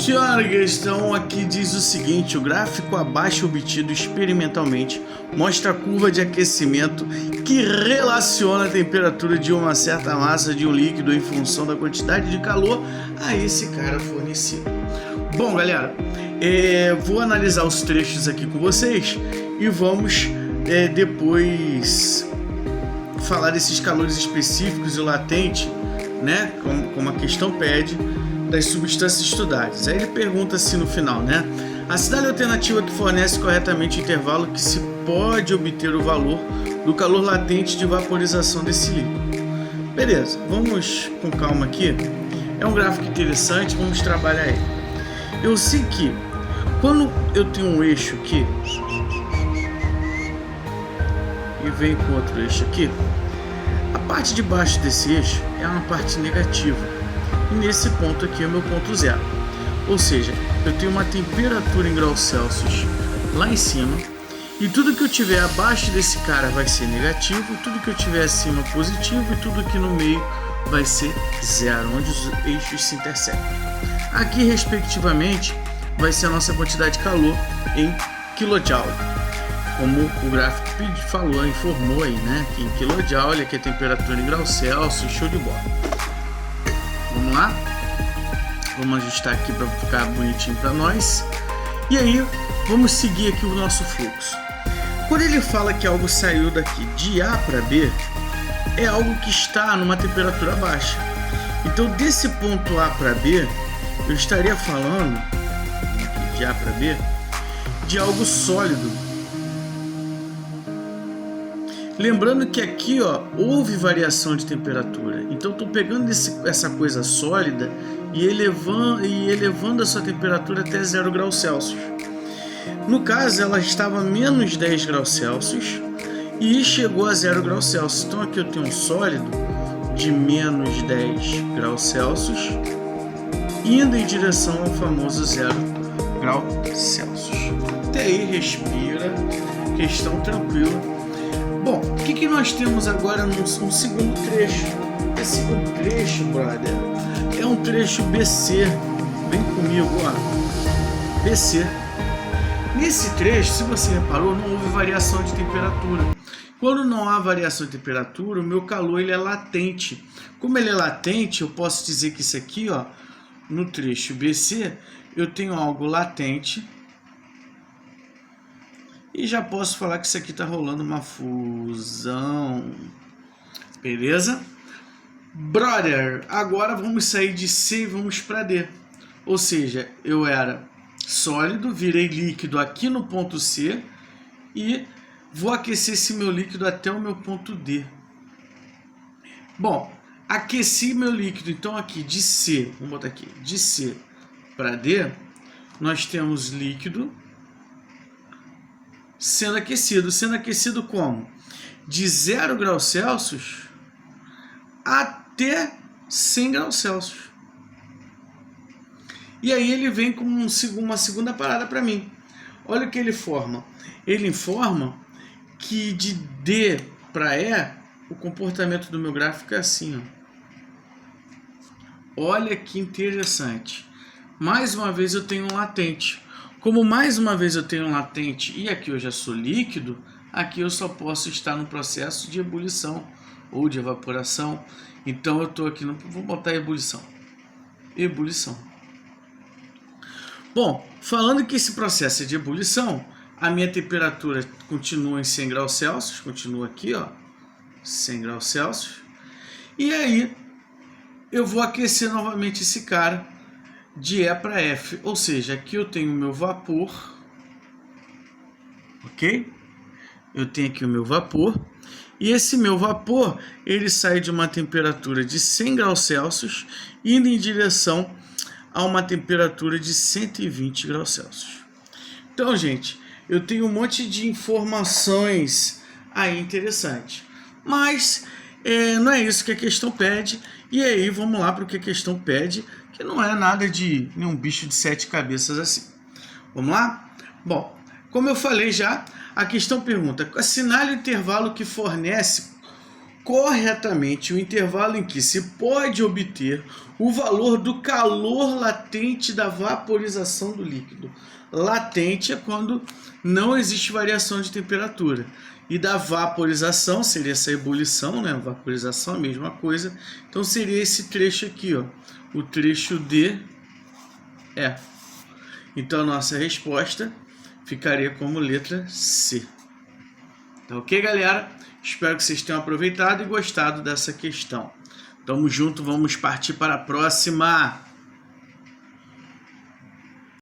Senhora, a questão aqui diz o seguinte: o gráfico abaixo obtido experimentalmente mostra a curva de aquecimento que relaciona a temperatura de uma certa massa de um líquido em função da quantidade de calor a esse cara fornecido. Bom, galera, vou analisar os trechos aqui com vocês e vamos depois falar desses calores específicos e latentes, né, como a questão pede, das substâncias estudadas. Aí ele pergunta assim no final, né? Assinale a alternativa que fornece corretamente o intervalo que se pode obter o valor do calor latente de vaporização desse líquido. Beleza, vamos com calma aqui. É um gráfico interessante, vamos trabalhar ele. Eu sei que quando eu tenho um eixo aqui e vem com outro eixo aqui, a parte de baixo desse eixo é uma parte negativa. E nesse ponto aqui é o meu ponto zero. Ou seja, eu tenho uma temperatura em graus Celsius lá em cima, e tudo que eu tiver abaixo desse cara vai ser negativo, tudo que eu tiver acima positivo, e tudo aqui no meio vai ser zero, onde os eixos se intersectam. Aqui, respectivamente, vai ser a nossa quantidade de calor em kJ. Como o gráfico falou, informou aí, né? Que em kJ aqui é a temperatura em graus Celsius, show de bola. Vamos lá, vamos ajustar aqui para ficar bonitinho para nós. E aí, vamos seguir aqui o nosso fluxo. Quando ele fala que algo saiu daqui de A para B, é algo que está numa temperatura baixa. Então, desse ponto A para B, eu estaria falando, aqui, de A para B, de algo sólido. Lembrando que aqui, ó, houve variação de temperatura. Então, estou pegando essa coisa sólida e elevando a sua temperatura até 0 graus Celsius. No caso, ela estava a menos 10 graus Celsius e chegou a 0 graus Celsius. Então, aqui eu tenho um sólido de menos 10 graus Celsius indo em direção ao famoso 0 grau Celsius. Até aí, respira, questão tranquila. Bom, o que nós temos agora no segundo trecho? Esse segundo trecho, brother, é um trecho BC. Vem comigo, ó. BC. Nesse trecho, se você reparou, não houve variação de temperatura. Quando não há variação de temperatura, o meu calor ele é latente. Como ele é latente, eu posso dizer que isso aqui, ó, no trecho BC, eu tenho algo latente. E já posso falar que isso aqui está rolando uma fusão. Beleza? Brother, agora vamos sair de C e vamos para D. Ou seja, eu era sólido, virei líquido aqui no ponto C e vou aquecer esse meu líquido até o meu ponto D. Bom, aqueci meu líquido, então aqui de C, vamos botar aqui, de C para D, nós temos líquido sendo aquecido como? De 0 graus Celsius até 100 graus Celsius. E aí ele vem com uma segunda parada para mim. Olha o que ele forma. Ele informa que de D para E, o comportamento do meu gráfico é assim, ó. Olha que interessante. Mais uma vez eu tenho um latente. Como mais uma vez eu tenho um latente e aqui eu já sou líquido, aqui eu só posso estar no processo de ebulição ou de evaporação. Então eu estou aqui, vou botar ebulição. Ebulição. Bom, falando que esse processo é de ebulição, a minha temperatura continua em 100 graus Celsius, continua aqui, ó, 100 graus Celsius. E aí eu vou aquecer novamente esse cara de E para F, ou seja, aqui eu tenho o meu vapor, ok? Eu tenho aqui o meu vapor, e esse meu vapor, ele sai de uma temperatura de 100 graus Celsius, indo em direção a uma temperatura de 120 graus Celsius. Então, gente, eu tenho um monte de informações aí interessantes, mas não é isso que a questão pede, e aí vamos lá para o que a questão pede, que não é nada de nenhum bicho de 7 cabeças assim. Vamos lá? Bom, como eu falei já, a questão pergunta: assinale o intervalo que fornece corretamente o intervalo em que se pode obter o valor do calor latente da vaporização do líquido. Latente é quando não existe variação de temperatura. E da vaporização seria essa ebulição, né? Vaporização, a mesma coisa. Então seria esse trecho aqui, ó, o trecho D é. Então a nossa resposta ficaria como letra C. Tá ok, galera? Espero que vocês tenham aproveitado e gostado dessa questão. Tamo junto, vamos partir para a próxima.